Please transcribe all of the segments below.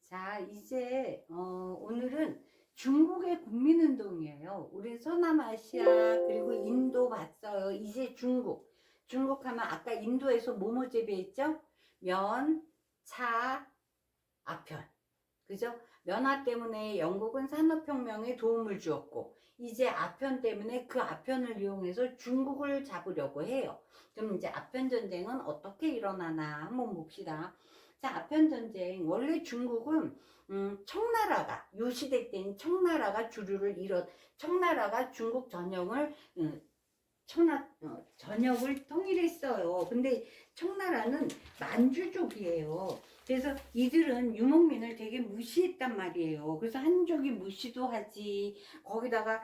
자, 이제 오늘은 중국의 국민운동이에요. 우리 서남아시아 그리고 인도 봤어요. 이제 중국. 중국 하면 아까 인도에서 뭐뭐 재배했죠? 면, 차, 아편. 그죠? 면화 때문에 영국은 산업혁명에 도움을 주었고, 이제 아편 때문에 그 아편을 이용해서 중국을 잡으려고 해요. 그럼 이제 아편 전쟁은 어떻게 일어나나 한번 봅시다. 자, 아편 전쟁. 원래 중국은 청나라가 요 시대 때는 청나라가 주류를 이뤘, 청나라가 중국 전역을 전역을 통일했어요. 근데 청나라는 만주족이에요. 그래서 이들은 유목민을 되게 무시했단 말이에요. 그래서 한족이 무시도 하지. 거기다가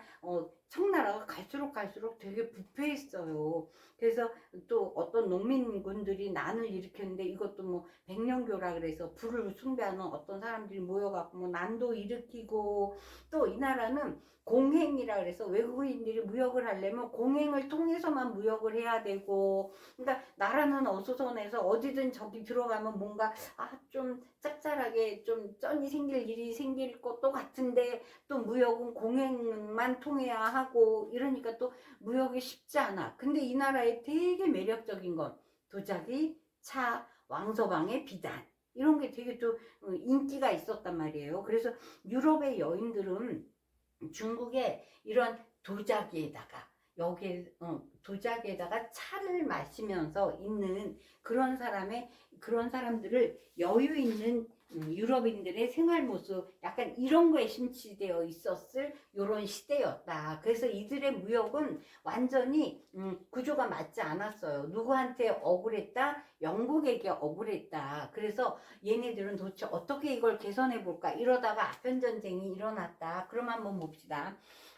청나라가 갈수록 되게 부패했어요. 그래서 또 어떤 농민군들이 난을 일으켰는데, 이것도 뭐 백령교라 그래서 불을 숭배하는 어떤 사람들이 모여갖고 뭐 난도 일으키고, 또 이 나라는 공행이라 그래서 외국인들이 무역을 하려면 공행을 통해서만 무역을 해야 되고, 그러니까 나라는 어수선해서 어디든 저기 들어가면 뭔가 좀 짭짤하게 좀 쩐이 생길 일이 생길 것도 같은데, 또 무역은 공행만 통해야 하고 이러니까 또 무역이 쉽지 않아. 근데 이 나라에 되게 매력적인 건 도자기, 차, 왕서방의 비단, 이런 게 되게 또 인기가 있었단 말이에요. 그래서 유럽의 여인들은 중국의 이런 도자기에다가 도자기에다가 차를 마시면서 있는 그런 사람들을 여유 있는 유럽인들의 생활 모습, 약간 이런 거에 심취되어 있었을 요런 시대였다. 그래서 이들의 무역은 완전히 구조가 맞지 않았어요. 누구한테 억울했다? 영국에게 억울했다. 그래서 얘네들은 도대체 어떻게 이걸 개선해 볼까? 이러다가 아편 전쟁이 일어났다. 그럼 한번 봅시다.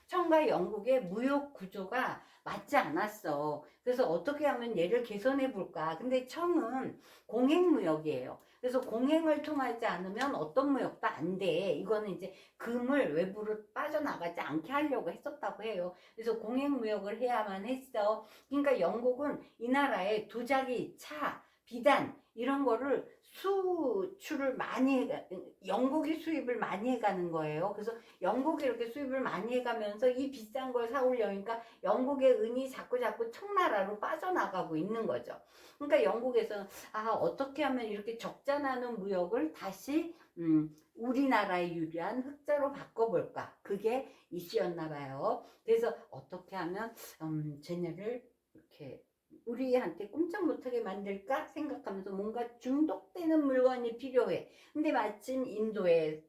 청과 영국의 무역 구조가 맞지 않았어. 그래서 어떻게 하면 얘를 개선해 볼까? 근데 청은 공행무역이에요. 그래서 공행을 통하지 않으면 어떤 무역도 안 돼. 이거는 이제 금을 외부로 빠져나가지 않게 하려고 했었다고 해요. 그래서 공행무역을 해야만 했어. 그러니까 영국은 이 나라에 도자기, 차, 비단 이런 거를 수출을 많이 영국이 수입을 많이 해가는 거예요. 그래서 영국이 이렇게 수입을 많이 해가면서 이 비싼 걸 사오려니까 영국의 은이 자꾸 청나라로 빠져나가고 있는 거죠. 그러니까 영국에서는 어떻게 하면 이렇게 적자 나는 무역을 다시 우리나라에 유리한 흑자로 바꿔볼까, 그게 이슈였나 봐요. 그래서 어떻게 하면 쟤네를 이렇게 우리한테 꼼짝 못하게 만들까 생각하면서 뭔가 중독되는 물건이 필요해. 근데 마침 인도에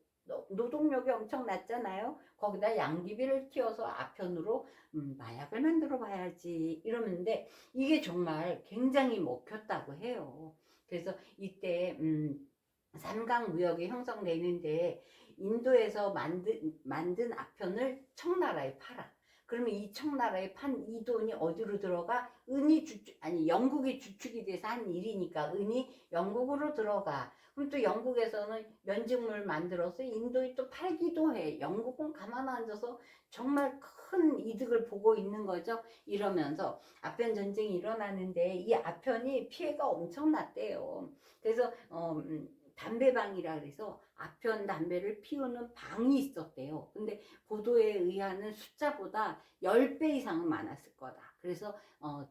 노동력이 엄청 낮잖아요. 거기다 양귀비를 키워서 아편으로 마약을 만들어 봐야지 이러는데, 이게 정말 굉장히 먹혔다고 해요. 그래서 이때 삼강무역이 형성되는데, 인도에서 만든 아편을 청나라에 팔아. 그러면 이 청나라에 판 이 돈이 어디로 들어가? 영국이 주축이 돼서 한 일이니까 은이 영국으로 들어가. 그럼 또 영국에서는 면직물 만들어서 인도에 또 팔기도 해. 영국은 가만 앉아서 정말 큰 이득을 보고 있는 거죠. 이러면서 아편 전쟁이 일어나는데, 이 아편이 피해가 엄청났대요. 그래서 담배방이라 그래서 아편 담배를 피우는 방이 있었대요. 근데 보도에 의하는 숫자보다 10배 이상은 많았을 거다. 그래서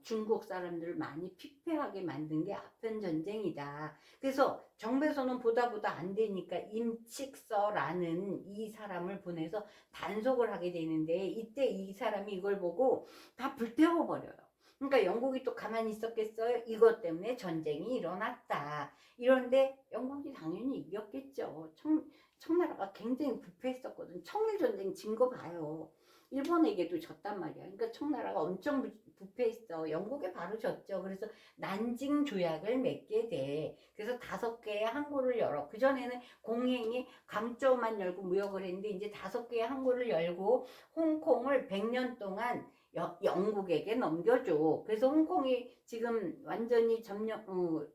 중국 사람들을 많이 피폐하게 만든 게 아편 전쟁이다. 그래서 정배소는 보다 안 되니까 임칙서라는 이 사람을 보내서 단속을 하게 되는데, 이때 이 사람이 이걸 보고 다 불태워버려요. 그러니까 영국이 또 가만히 있었겠어요? 이것 때문에 전쟁이 일어났다. 이런데 영국이 당연히 이겼겠죠. 청나라가 굉장히 부패했었거든. 청일전쟁 진 거 봐요. 일본에게도 졌단 말이야. 그러니까 청나라가 엄청 부패했어. 영국에 바로 졌죠. 그래서 난징 조약을 맺게 돼. 그래서 5개의 항구를 열어. 그전에는 공행이 강조만 열고 무역을 했는데, 이제 5개의 항구를 열고 홍콩을 100년 동안 영국에게 넘겨줘. 그래서 홍콩이 지금 완전히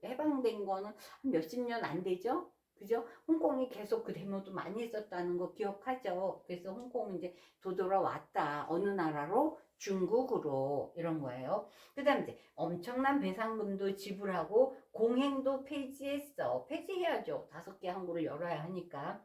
해방된 거는 한 몇십 년 안 되죠? 그죠? 홍콩이 계속 그 데모도 많이 했었다는 거 기억하죠? 그래서 홍콩은 이제 되돌아왔다. 어느 나라로? 중국으로 이런 거예요. 그 다음 이제 엄청난 배상금도 지불하고 공행도 폐지했어. 폐지해야죠. 5개 항구를 열어야 하니까.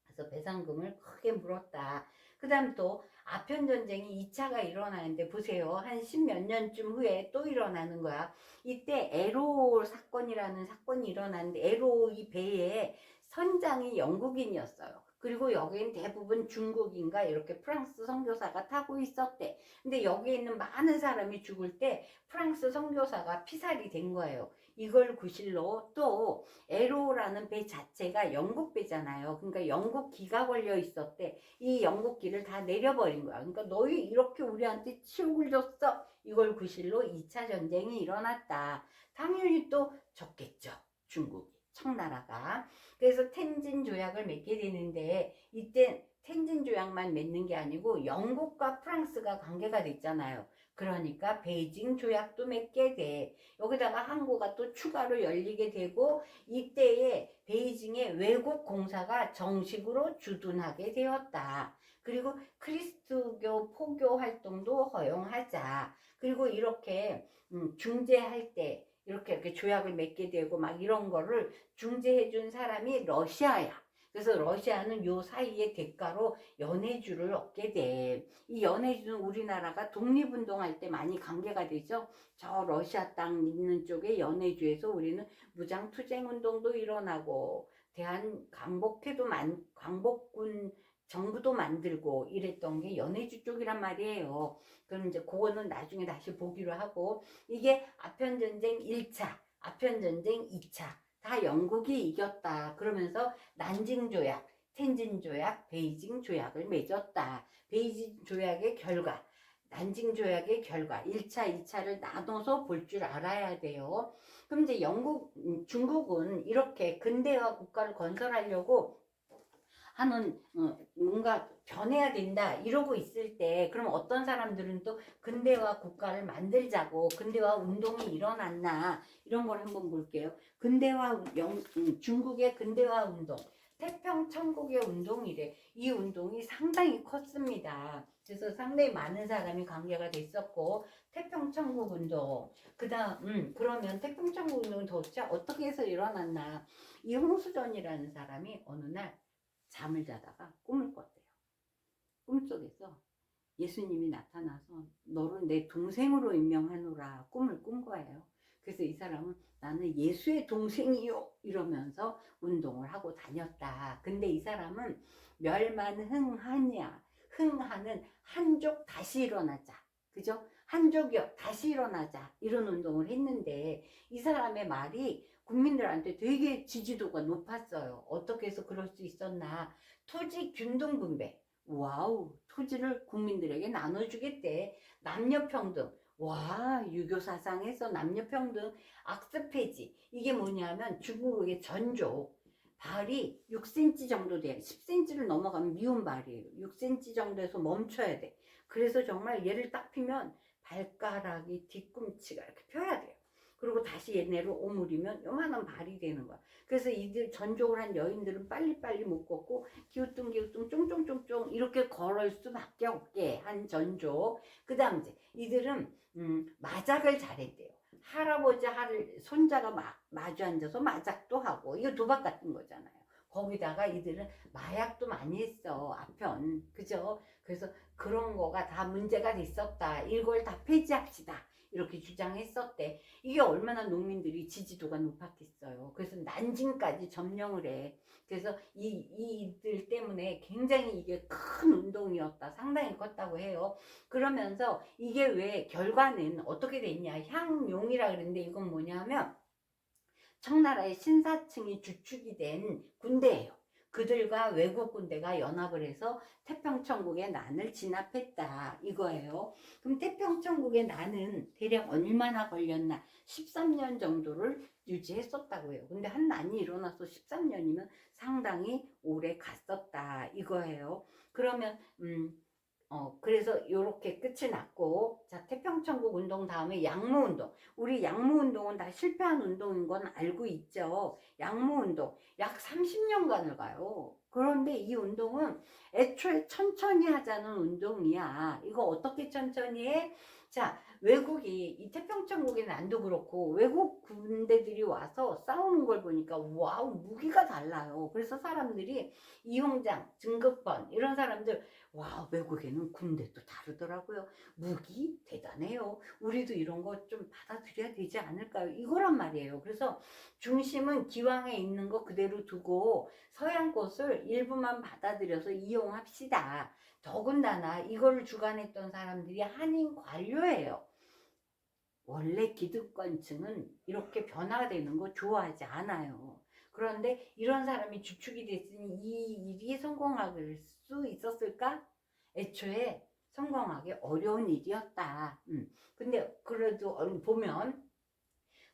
그래서 배상금을 크게 물었다. 그 다음 또 아편전쟁이 2차가 일어나는데 보세요. 한 10몇 년쯤 후에 또 일어나는 거야. 이때 에로 사건이라는 사건이 일어났는데 에로 이 배에 선장이 영국인이었어요. 그리고 여기는 대부분 중국인과 이렇게 프랑스 선교사가 타고 있었대. 근데 여기 있는 많은 사람이 죽을 때 프랑스 선교사가 피살이 된 거예요. 이걸 구실로 또 에로라는 배 자체가 영국 배잖아요. 그러니까 영국 기가 걸려 있었대. 이 영국 기를 다 내려버린 거야. 그러니까 너희 이렇게 우리한테 치욕을 줬어. 이걸 구실로 2차 전쟁이 일어났다. 당연히 또 졌겠죠. 중국이. 청나라가. 그래서 텐진 조약을 맺게 되는데 이때 텐진 조약만 맺는 게 아니고 영국과 프랑스가 관계가 됐잖아요. 그러니까 베이징 조약도 맺게 돼. 여기다가 항구가 또 추가로 열리게 되고 이때에 베이징의 외국 공사가 정식으로 주둔하게 되었다. 그리고 그리스도교 포교 활동도 허용하자. 그리고 이렇게 중재할 때 이렇게 조약을 맺게 되고 막 이런 거를 중재해 준 사람이 러시아야. 그래서 러시아는 요 사이의 대가로 연해주를 얻게 돼. 이 연해주는 우리나라가 독립운동할 때 많이 관계가 되죠. 저 러시아 땅 있는 쪽에 연해주에서 우리는 무장투쟁운동도 일어나고 대한광복회도 광복군 정부도 만들고 이랬던 게 연해주 쪽이란 말이에요. 그럼 이제 그거는 나중에 다시 보기로 하고 이게 아편전쟁 1차, 아편전쟁 2차 다 영국이 이겼다. 그러면서 난징조약, 텐진조약, 베이징 조약을 맺었다. 베이징 조약의 결과, 난징 조약의 결과 1차, 2차를 나눠서 볼 줄 알아야 돼요. 그럼 이제 중국은 이렇게 근대화 국가를 건설하려고 하는 뭔가 변해야 된다 이러고 있을 때 그럼 어떤 사람들은 또 근대화 국가를 만들자고 근대화 운동이 일어났나 이런 걸 한번 볼게요. 중국의 근대화 운동 태평천국의 운동이래. 이 운동이 상당히 컸습니다. 그래서 상당히 많은 사람이 관계가 됐었고 태평천국 운동 그러면 태평천국 운동은 도대체 어떻게 해서 일어났나. 이 홍수전이라는 사람이 어느 날 잠을 자다가 꿈을 꿨대요. 꿈속에서 예수님이 나타나서 너를 내 동생으로 임명하노라 꿈을 꾼 거예요. 그래서 이 사람은 나는 예수의 동생이요 이러면서 운동을 하고 다녔다. 근데 이 사람은 멸만흥하냐, 흥하는 한족 다시 일어나자, 그죠? 한족이요 다시 일어나자 이런 운동을 했는데 이 사람의 말이 국민들한테 되게 지지도가 높았어요. 어떻게 해서 그럴 수 있었나. 토지 균등분배, 와우, 토지를 국민들에게 나눠주겠대. 남녀평등, 와, 유교 사상에서 남녀평등 악습 폐지. 이게 뭐냐면 중국의 전조 발이 6cm 정도 돼. 10cm를 넘어가면 미운 발이에요. 6cm 정도에서 멈춰야 돼. 그래서 정말 얘를 딱 피면 발가락이 뒤꿈치가 이렇게 펴야 돼요. 그리고 다시 얘네를 오므리면 요만한 발이 되는 거야. 그래서 이들 전족을 한 여인들은 빨리빨리 못 걷고 기우뚱기우뚱 쫑쫑쫑쫑 이렇게 걸을 수밖에 없게 한 전족. 그 다음 이제 이들은 마작을 잘했대요. 할아버지 손자가 마주 앉아서 마작도 하고 이거 도박 같은 거잖아요. 거기다가 이들은 마약도 많이 했어. 아편, 그죠? 그래서 그런 거가 다 문제가 됐었다. 이걸 다 폐지합시다. 이렇게 주장했었대. 이게 얼마나 농민들이 지지도가 높았겠어요. 그래서 난징까지 점령을 해. 그래서 이들 때문에 굉장히 이게 큰 운동이었다. 상당히 컸다고 해요. 그러면서 이게 왜 결과는 어떻게 됐냐. 향용이라 그랬는데 이건 뭐냐면 청나라의 신사층이 주축이 된 군대예요. 그들과 외국 군대가 연합을 해서 태평천국의 난을 진압했다 이거예요. 그럼 태평천국의 난은 대략 얼마나 걸렸나? 13년 정도를 유지했었다고 해요. 근데 한 난이 일어나서 13년이면 상당히 오래 갔었다 이거예요. 그러면 그래서 요렇게 끝이 났고, 자, 태평천국 운동 다음에 양무 운동. 우리 양무 운동은 다 실패한 운동인 건 알고 있죠. 양무 운동. 약 30년간을 가요. 그런데 이 운동은 애초에 천천히 하자는 운동이야. 이거 어떻게 천천히 해? 자, 외국이, 이 태평천국의 난도 그렇고, 외국 군대들이 와서 싸우는 걸 보니까, 와우, 무기가 달라요. 그래서 사람들이 이용장, 증급번, 이런 사람들, 와, 외국에는 군대도 다르더라고요. 무기 대단해요. 우리도 이런 거 좀 받아들여야 되지 않을까요? 이거란 말이에요. 그래서 중심은 기왕에 있는 거 그대로 두고 서양 것을 일부만 받아들여서 이용합시다. 더군다나 이거를 주관했던 사람들이 한인 관료예요. 원래 기득권층은 이렇게 변화되는 거 좋아하지 않아요. 그런데 이런 사람이 주축이 됐으니 이 일이 성공할 수 있었을까? 애초에 성공하기 어려운 일이었다. 근데 그래도 보면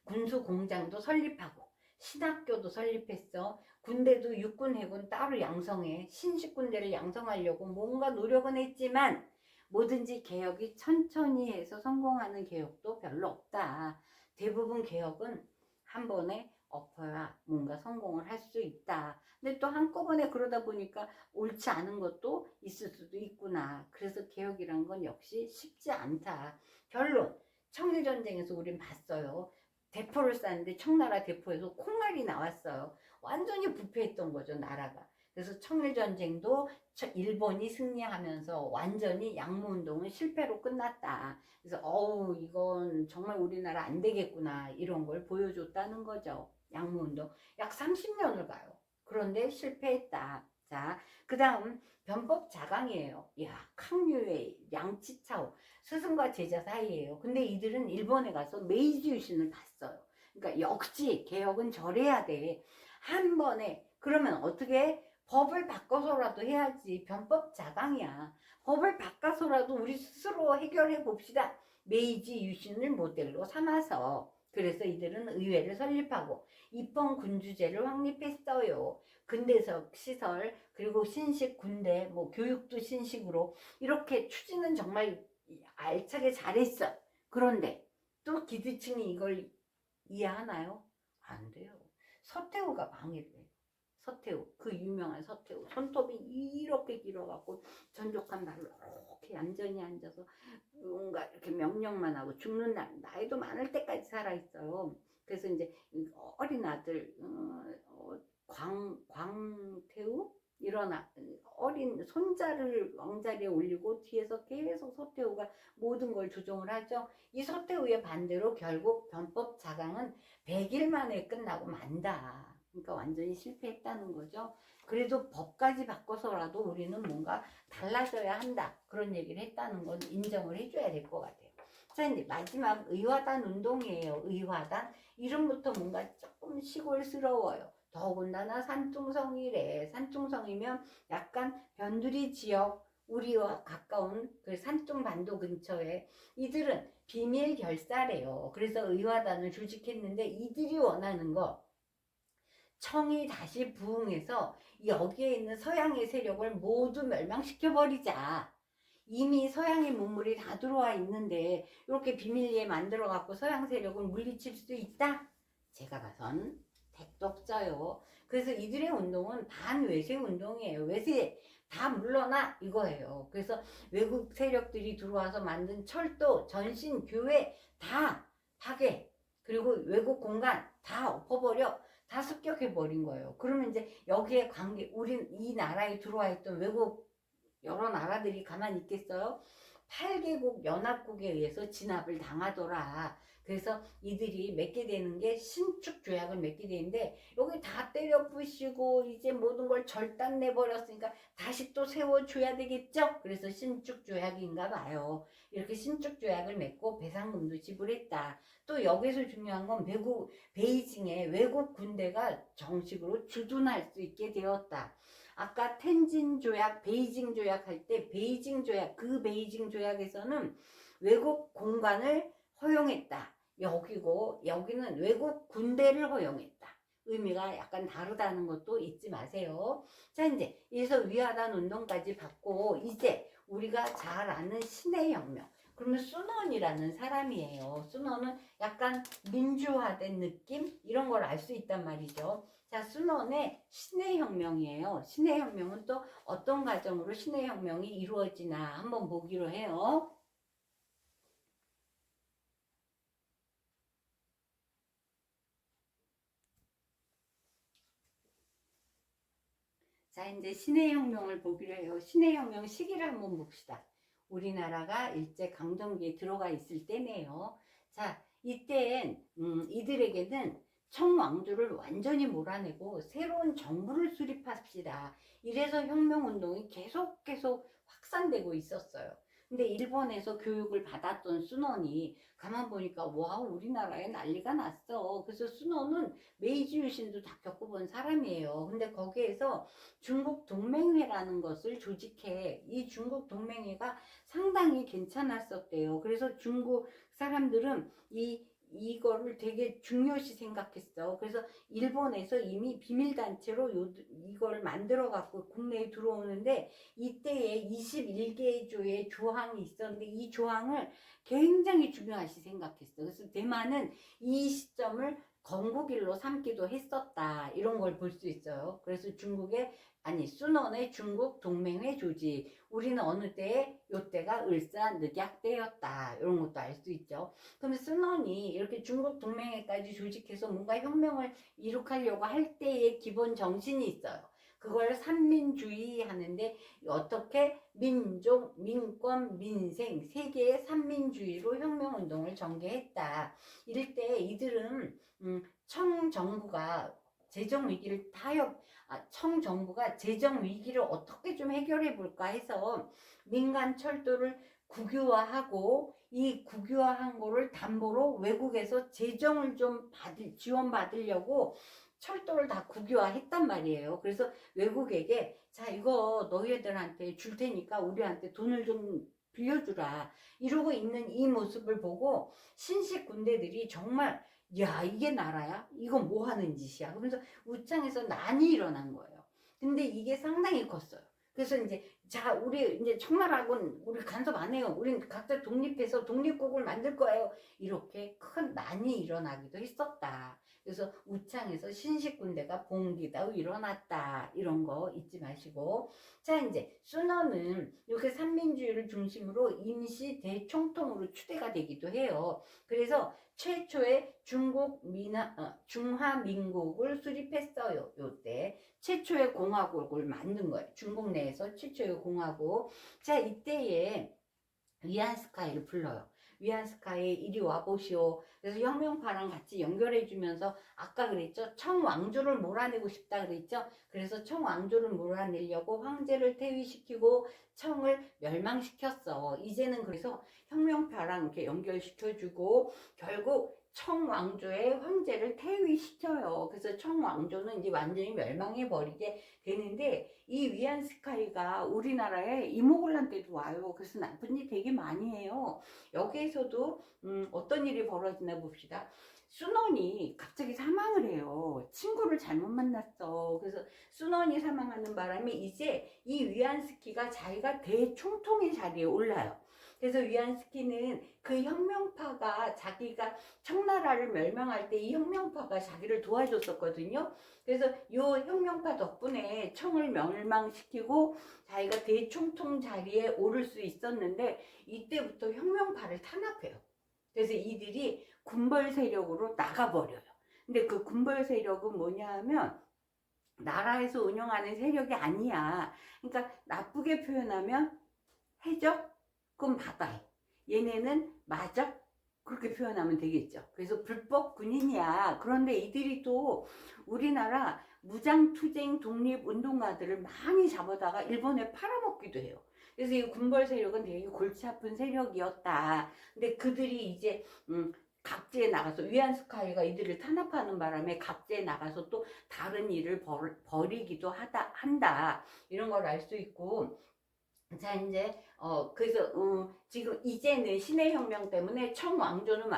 군수 공장도 설립하고 신학교도 설립했어. 군대도 육군 해군 따로 양성해. 신식 군대를 양성하려고 뭔가 노력은 했지만 뭐든지 개혁이 천천히 해서 성공하는 개혁도 별로 없다. 대부분 개혁은 한 번에 엎어야 뭔가 성공을 할 수 있다. 근데 또 한꺼번에 그러다 보니까 옳지 않은 것도 있을 수도 있구나. 그래서 개혁이란 건 역시 쉽지 않다. 결론, 청일전쟁에서 우린 봤어요. 대포를 쐈는데 청나라 대포에서 콩알이 나왔어요. 완전히 부패했던 거죠, 나라가. 그래서 청일전쟁도 일본이 승리하면서 완전히 양무운동은 실패로 끝났다. 그래서 이건 정말 우리나라 안 되겠구나, 이런 걸 보여줬다는 거죠. 양무운동 약 30년을 가요. 그런데 실패했다. 자, 그 다음 변법 자강이에요. 야, 강유의 양치차오, 스승과 제자 사이예요. 근데 이들은 일본에 가서 메이지 유신을 봤어요. 그러니까 역시 개혁은 저래야 돼. 한 번에. 그러면 어떻게? 법을 바꿔서라도 해야지. 변법 자강이야. 법을 바꿔서라도 우리 스스로 해결해 봅시다. 메이지 유신을 모델로 삼아서. 그래서 이들은 의회를 설립하고 입헌 군주제를 확립했어요. 근대적 시설, 그리고 신식 군대, 뭐 교육도 신식으로 이렇게 추진은 정말 알차게 잘했어. 그런데 또 기득층이 이걸 이해하나요? 안 돼요. 서태후가 방해를 해요. 서태후, 그 유명한 서태후, 손톱이 이렇게 길어갖고 전족한 발로 이렇게 얌전히 앉아서 뭔가 이렇게 명령만 하고 죽는 날, 나이도 많을 때까지 살아있어요. 그래서 이제 어린 아들 광태우 일어나 어린 손자를 왕자리에 올리고 뒤에서 계속 서태후가 모든 걸 조종을 하죠. 이 서태후의 반대로 결국 변법 자강은 100일 만에 끝나고 만다. 그러니까 완전히 실패했다는 거죠. 그래도 법까지 바꿔서라도 우리는 뭔가 달라져야 한다. 그런 얘기를 했다는 건 인정을 해줘야 될 것 같아요. 자, 이제 마지막 의화단 운동이에요. 의화단. 이름부터 뭔가 조금 시골스러워요. 더군다나 산둥성이래. 산둥성이면 약간 변두리 지역, 우리와 가까운 그 산둥반도 근처에 이들은 비밀 결사래요. 그래서 의화단을 조직했는데 이들이 원하는 거, 청이 다시 부흥해서 여기에 있는 서양의 세력을 모두 멸망시켜버리자. 이미 서양의 문물이 다 들어와 있는데 이렇게 비밀리에 만들어 갖고 서양 세력을 물리칠 수 있다? 제가 봐선 택도 없어요. 그래서 이들의 운동은 반외세 운동이에요. 외세 다 물러나 이거예요. 그래서 외국 세력들이 들어와서 만든 철도, 전신, 교회 다 파괴, 그리고 외국 공간 다 엎어버려, 다 습격해버린 거예요. 그러면 이제 여기에 우린 이 나라에 들어와 있던 외국 여러 나라들이 가만히 있겠어요? 8개국 연합국에 의해서 진압을 당하더라. 그래서 이들이 맺게 되는 게 신축 조약을 맺게 되는데 여기 다 때려 부시고 이제 모든 걸 절단 내버렸으니까 다시 또 세워줘야 되겠죠? 그래서 신축 조약인가 봐요. 이렇게 신축 조약을 맺고 배상금도 지불했다. 또 여기서 중요한 건 베이징에 외국 군대가 정식으로 주둔할 수 있게 되었다. 아까 텐진 조약, 베이징 조약 할 때 베이징 조약, 그 베이징 조약에서는 외국 공간을 허용했다. 여기는 외국 군대를 허용했다. 의미가 약간 다르다는 것도 잊지 마세요. 자, 이제 여기서 위하단 운동까지 받고 이제 우리가 잘 아는 신의 혁명. 그러면 순원이라는 사람이에요. 순원은 약간 민주화된 느낌? 이런 걸 알 수 있단 말이죠. 자, 순원의 신의 혁명이에요. 신의 혁명은 또 어떤 과정으로 신의 혁명이 이루어지나 한번 보기로 해요. 자, 이제 신의 혁명을 보기로 해요. 신의 혁명 시기를 한번 봅시다. 우리나라가 일제강점기에 들어가 있을 때네요. 자, 이땐 이들에게는 청왕조를 완전히 몰아내고 새로운 정부를 수립합시다. 이래서 혁명운동이 계속 확산되고 있었어요. 근데 일본에서 교육을 받았던 순원이 가만 보니까 와, 우리나라에 난리가 났어. 그래서 순원은 메이지 유신도 다 겪어본 사람이에요. 근데 거기에서 중국 동맹회라는 것을 조직해. 이 중국 동맹회가 상당히 괜찮았었대요. 그래서 중국 사람들은 이거를 되게 중요시 생각했어. 그래서 일본에서 이미 비밀단체로 이걸 만들어 갖고 국내에 들어오는데 이때에 21개의 조의 조항이 있었는데 이 조항을 굉장히 중요시 생각했어. 그래서 대만은 이 시점을 건국일로 삼기도 했었다. 이런 걸 볼 수 있어요. 그래서 순원의 중국 동맹회 조직. 우리는 어느 때에 요때가 을사늑약 때였다. 이런 것도 알 수 있죠. 그럼 순원이 이렇게 중국 동맹회까지 조직해서 뭔가 혁명을 이룩하려고 할 때의 기본 정신이 있어요. 그걸 삼민주의 하는데 어떻게 민족, 민권, 민생 세 개의 삼민주의로 혁명운동을 전개했다. 이럴 때 이들은 청정부가 재정 위기를 청정부가 재정 위기를 어떻게 좀 해결해 볼까 해서 민간 철도를 국유화하고 이 국유화한 거를 담보로 외국에서 재정을 좀 지원받으려고 철도를 다 국유화했단 말이에요. 그래서 외국에게 자, 이거 너희들한테 줄 테니까 우리한테 돈을 좀 빌려주라. 이러고 있는 이 모습을 보고 신식 군대들이 정말 야, 이게 나라야? 이건 뭐 하는 짓이야? 그러면서 우창에서 난이 일어난 거예요. 근데 이게 상당히 컸어요. 그래서 이제 자, 우리 이제 청나라군 우리 간섭 안 해요. 우린 각자 독립해서 독립국을 만들 거예요. 이렇게 큰 난이 일어나기도 했었다. 그래서 우창에서 신식군대가 봉기다 일어났다. 이런 거 잊지 마시고. 자, 이제 순원은 이렇게 삼민주의를 중심으로 임시 대총통으로 추대가 되기도 해요. 그래서 최초의 중화민국을 수립했어요. 요때 최초의 공화국을 만든 거예요. 중국 내에서 최초의 공화국. 자, 이때에 위안스카이를 불러요. 위안스카이 이리 와보시오. 그래서 혁명파랑 같이 연결해주면서 아까 그랬죠. 청왕조를 몰아내고 싶다 그랬죠. 그래서 청왕조를 몰아내려고 황제를 퇴위시키고 청을 멸망시켰어. 이제는 그래서 혁명파랑 이렇게 연결시켜주고 결국 청왕조의 황제를 퇴위시켜요. 그래서 청왕조는 이제 완전히 멸망해버리게 되는데 이 위안스카이가 우리나라에 이모군란 때도 와요. 그래서 나쁜 일 되게 많이 해요. 여기에서도 어떤 일이 벌어지나 봅시다. 순원이 갑자기 사망을 해요. 친구를 잘못 만났어. 그래서 순원이 사망하는 바람에 이제 이 위안스키가 자기가 대총통의 자리에 올라요. 그래서 위안스키는 그 혁명파가 자기가 청나라를 멸망할 때 이 혁명파가 자기를 도와줬었거든요. 그래서 이 혁명파 덕분에 청을 멸망시키고 자기가 대총통 자리에 오를 수 있었는데 이때부터 혁명파를 탄압해요. 그래서 이들이 군벌 세력으로 나가버려요. 근데 그 군벌 세력은 뭐냐 하면 나라에서 운영하는 세력이 아니야. 그러니까 나쁘게 표현하면 해적? 그럼 바다에. 얘네는 마적? 그렇게 표현하면 되겠죠. 그래서 불법 군인이야. 그런데 이들이 또 우리나라 무장투쟁 독립운동가들을 많이 잡아다가 일본에 팔아먹기도 해요. 그래서 이 군벌 세력은 되게 골치 아픈 세력이었다. 근데 그들이 이제 각지에 나가서 위안스카이가 이들을 탄압하는 바람에 각지에 나가서 또 다른 일을 벌이기도 한다. 이런 걸 알 수 있고 자, 이제, 그래서, 지금 이제는 신의 혁명 때문에 청왕조는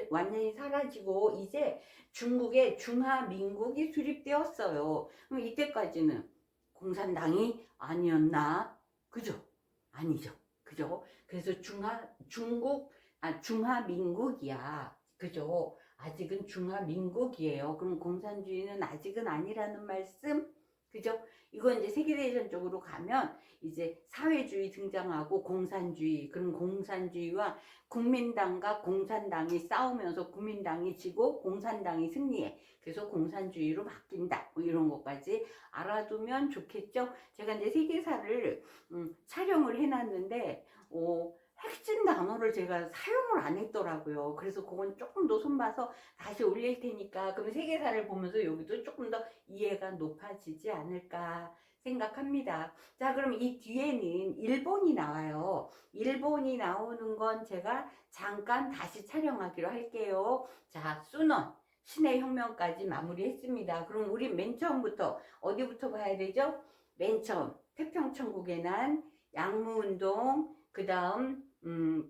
완전히 사라지고, 이제 중국의 중화민국이 수립되었어요. 그럼 이때까지는 공산당이 아니었나? 그죠? 아니죠. 그죠? 그래서 중화민국이야. 그죠? 아직은 중화민국이에요. 그럼 공산주의는 아직은 아니라는 말씀? 그죠? 이건 이제 세계대전 쪽으로 가면 이제 사회주의 등장하고 공산주의, 그럼 공산주의와 국민당과 공산당이 싸우면서 국민당이 지고 공산당이 승리해. 그래서 공산주의로 바뀐다. 뭐 이런 것까지 알아두면 좋겠죠. 제가 이제 세계사를 촬영을 해놨는데 핵심 단어를 제가 사용을 안 했더라고요. 그래서 그건 조금 더 손봐서 다시 올릴 테니까 그럼 세계사를 보면서 여기도 조금 더 이해가 높아지지 않을까 생각합니다. 자, 그럼 이 뒤에는 일본이 나와요. 일본이 나오는 건 제가 잠깐 다시 촬영하기로 할게요. 자, 순원 신의 혁명까지 마무리했습니다. 그럼 우리 맨 처음부터 어디부터 봐야 되죠? 맨 처음 태평천국의 난, 양무운동, 그 다음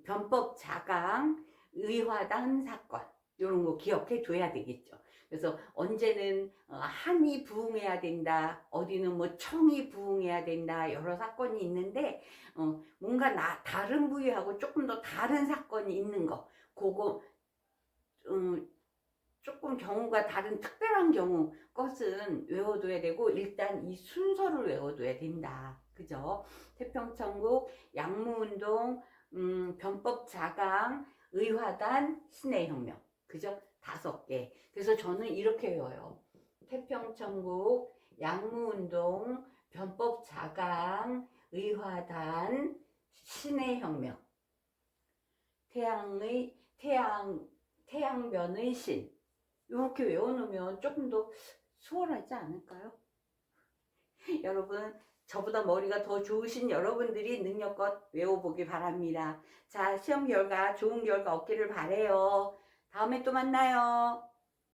변법 자강, 의화당 사건 이런 거 기억해 둬야 되겠죠. 그래서 언제는 한이 부흥해야 된다, 어디는 뭐 청이 부흥해야 된다, 여러 사건이 있는데 뭔가 다른 부위하고 조금 더 다른 사건이 있는 거, 그거 조금 경우가 다른 특별한 경우 것은 외워둬야 되고 일단 이 순서를 외워둬야 된다. 그죠? 태평천국, 양무운동, 변법 자강, 의화단, 신해혁명. 그죠? 5개. 그래서 저는 이렇게 외워요. 태평천국, 양무운동, 변법 자강, 의화단, 신해혁명. 태양변의 신. 이렇게 외워놓으면 조금 더 수월하지 않을까요? 여러분, 저보다 머리가 더 좋으신 여러분들이 능력껏 외워보기 바랍니다. 자, 시험 결과 좋은 결과 얻기를 바래요. 다음에 또 만나요.